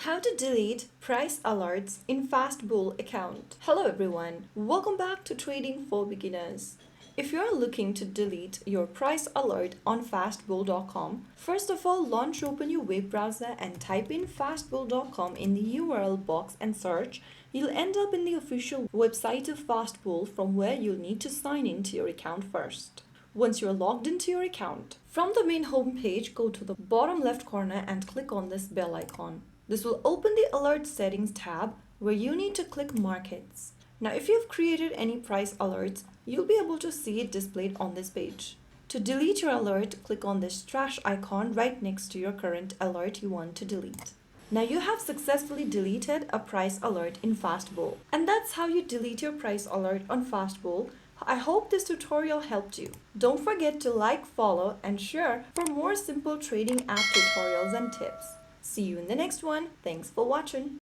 How to delete price alerts in FastBull account. Hello everyone, welcome back to Trading for Beginners. If you're looking to delete your price alert on fastbull.com, first of all open your web browser and type in fastbull.com in the URL box and search. You'll end up in the official website of FastBull from where you'll need to sign in to your account first. Once you're logged into your account, from the main home page, go to the bottom left corner and click on this bell icon. This will open the Alert Settings tab where you need to click Markets. Now, if you've created any price alerts, you'll be able to see it displayed on this page. To delete your alert, click on this trash icon right next to your current alert you want to delete. Now you have successfully deleted a price alert in FastBull. And that's how you delete your price alert on FastBull. I hope this tutorial helped you. Don't forget to like, follow, and share for more simple trading app tutorials and tips. See you in the next one. Thanks for watching.